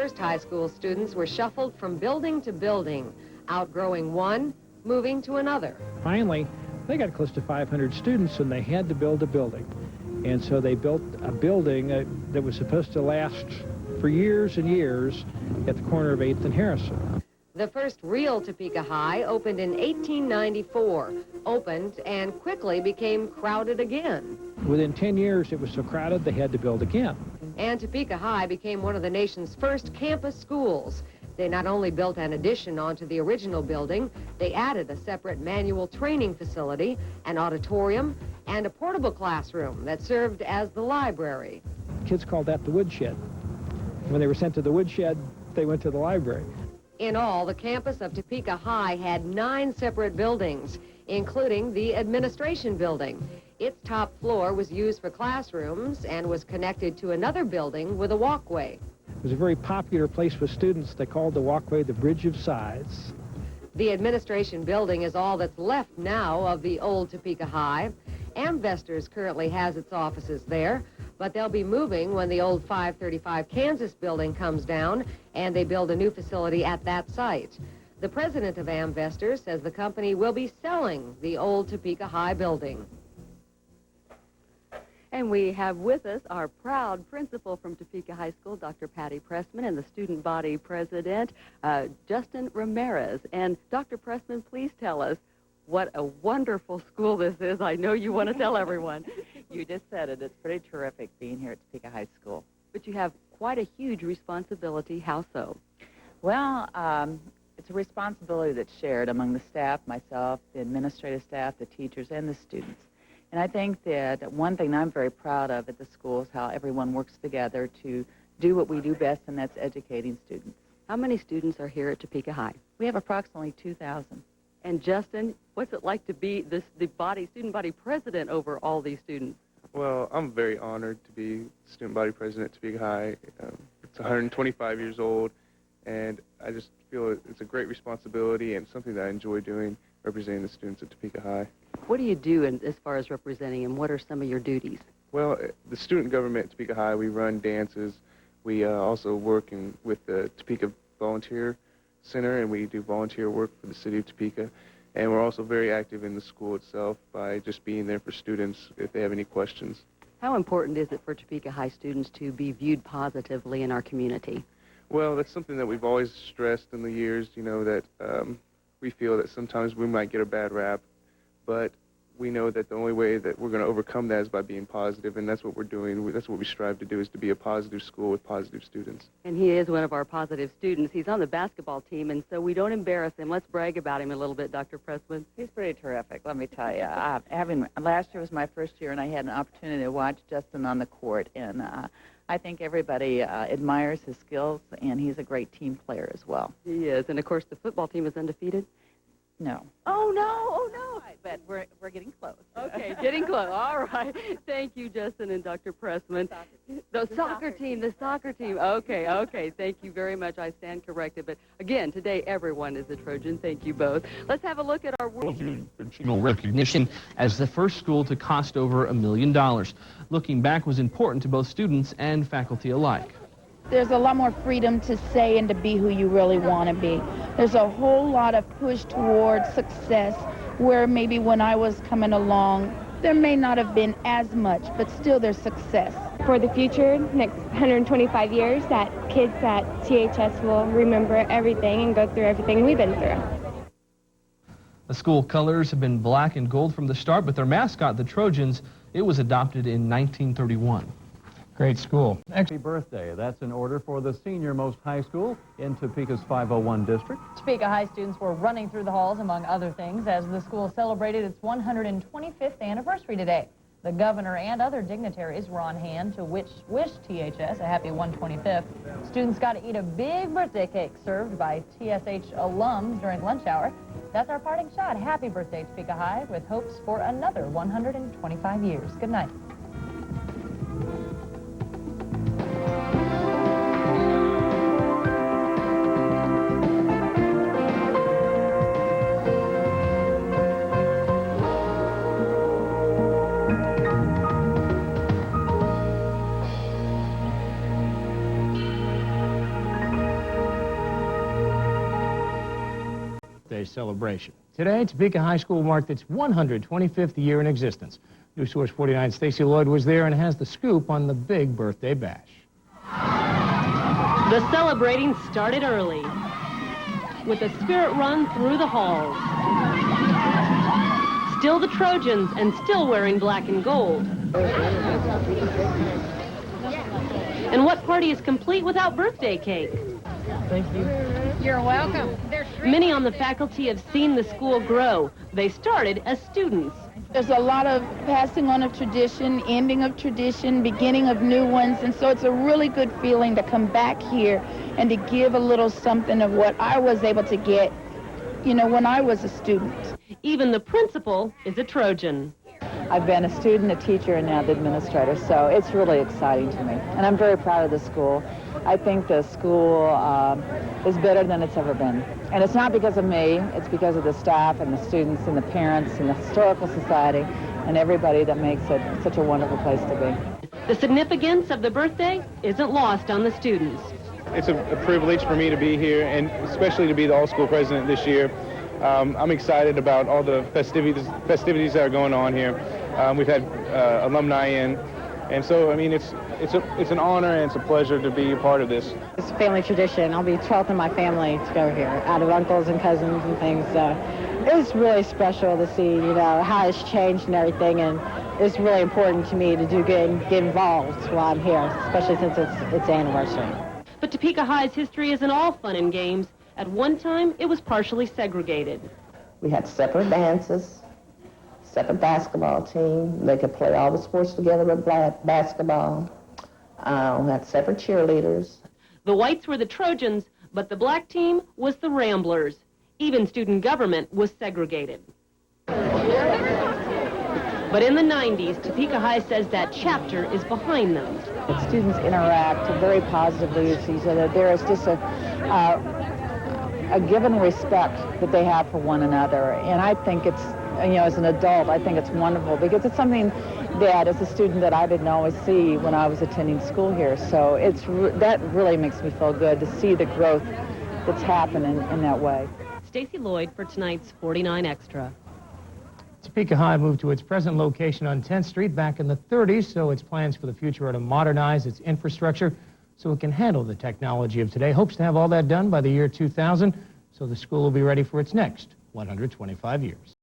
first high school students were shuffled from building to building, outgrowing one, moving to another. Finally, they got close to 500 students, and they had to build a building. And so they built a building that was supposed to last for years and years at the corner of 8th and Harrison. The first real Topeka High opened in 1894, opened and quickly became crowded again. Within 10 years, it was so crowded they had to build again. And Topeka High became one of the nation's first campus schools. They not only built an addition onto the original building, they added a separate manual training facility, an auditorium, and a portable classroom that served as the library. Kids called that the woodshed. When they were sent to the woodshed, they went to the library. In all, the campus of Topeka High had 9 separate buildings, including the administration building. Its top floor was used for classrooms and was connected to another building with a walkway. It was a very popular place with students. They called the walkway the Bridge of Sighs. The administration building is all that's left now of the old Topeka High. Amvestors currently has its offices there, but they'll be moving when the old 535 Kansas building comes down and they build a new facility at that site. The president of Amvestors says the company will be selling the old Topeka High building. And we have with us our proud principal from Topeka High School, Dr. Patty Pressman, and the student body president, Justin Ramirez. And Dr. Pressman, please tell us what a wonderful school this is. I know you want to tell everyone. You just said it. It's pretty terrific being here at Topeka High School. But you have quite a huge responsibility. How so? Well, it's a responsibility that's shared among the staff, myself, the administrative staff, the teachers, and the students. And I think that one thing I'm very proud of at the school is how everyone works together to do what we do best, and that's educating students. How many students are here at Topeka High? We have approximately 2,000. And Justin, what's it like to be the student body president over all these students? Well, I'm very honored to be student body president at Topeka High. It's 125 years old, and I just feel it's a great responsibility and something that I enjoy doing, representing the students at Topeka High. What do you do as far as representing them? What are some of your duties? Well, the student government at Topeka High, we run dances. We also work with the Topeka Volunteer Center, and we do volunteer work for the city of Topeka. And we're also very active in the school itself by just being there for students if they have any questions. How important is it for Topeka High students to be viewed positively in our community? Well, that's something that we've always stressed in the years, you know, that we feel that sometimes we might get a bad rap, but we know that the only way that we're going to overcome that is by being positive, and that's what we're doing. That's what we strive to do, is to be a positive school with positive students. And he is one of our positive students. He's on the basketball team, and so we don't embarrass him. Let's brag about him a little bit, Dr. Pressman. He's pretty terrific, let me tell you. Last year was my first year, and I had an opportunity to watch Justin on the court, and I think everybody admires his skills, and he's a great team player as well. He is, and of course the football team is undefeated. No. Oh, no, oh, no. But we're getting close. Okay, getting close. All right. Thank you, Justin and Dr. Pressman. The soccer team. Okay. Thank you very much. I stand corrected. But again, today everyone is a Trojan. Thank you both. Let's have a look at our recognition as the first school to cost over $1 million. Looking back was important to both students and faculty alike. There's a lot more freedom to say and to be who you really want to be. There's a whole lot of push towards success, where maybe when I was coming along, there may not have been as much, but still there's success. For the future, next 125 years, that kids at THS will remember everything and go through everything we've been through. The school colors have been black and gold from the start, but their mascot, the Trojans, it was adopted in 1931. Great school. Happy birthday. That's in order for the senior-most high school in Topeka's 501 district. Topeka High students were running through the halls, among other things, as the school celebrated its 125th anniversary today. The governor and other dignitaries were on hand to wish THS a happy 125th. Students got to eat a big birthday cake served by TSH alums during lunch hour. That's our parting shot. Happy birthday, Topeka High, with hopes for another 125 years. Good night. birthday celebration. Today, Topeka High School marked its 125th year in existence. News Source 49's Stacy Lloyd was there and has the scoop on the big birthday bash. The celebrating started early, with a spirit run through the halls. Still the Trojans and still wearing black and gold. And what party is complete without birthday cake? Thank you. You're welcome. Many on the faculty have seen the school grow. They started as students. There's a lot of passing on of tradition, ending of tradition, beginning of new ones, and so it's a really good feeling to come back here and to give a little something of what I was able to get, you know, when I was a student. Even the principal is a Trojan. I've been a student, a teacher, and now the administrator, so it's really exciting to me. And I'm very proud of the school. I think the school is better than it's ever been. And it's not because of me, it's because of the staff and the students and the parents and the Historical Society and everybody that makes it such a wonderful place to be. The significance of the birthday isn't lost on the students. It's a privilege for me to be here, and especially to be the all-school president this year. I'm excited about all the festivities that are going on here. We've had alumni in, and so I mean it's an honor and it's a pleasure to be a part of this. It's a family tradition. I'll be 12th in my family to go here, out of uncles and cousins and things. It was really special to see, you know, how it's changed and everything, and it's really important to me to do good and get involved while I'm here, especially since it's anniversary. But Topeka High's history isn't all fun and games. At one time, it was partially segregated. We had separate dances, separate basketball team. They could play all the sports together with basketball. We had separate cheerleaders. The whites were the Trojans, but the black team was the Ramblers. Even student government was segregated. But in the 90s, Topeka High says that chapter is behind them. The students interact very positively with each other. There is just a given respect that they have for one another. And I think it's, you know, as an adult, I think it's wonderful because it's something that, as a student, that I didn't always see when I was attending school here. So that really makes me feel good to see the growth that's happening in that way. Stacy Lloyd for tonight's 49 Extra. Topeka High moved to its present location on 10th Street back in the 30s, so its plans for the future are to modernize its infrastructure so it can handle the technology of today. Hopes to have all that done by the year 2000, so the school will be ready for its next 125 years.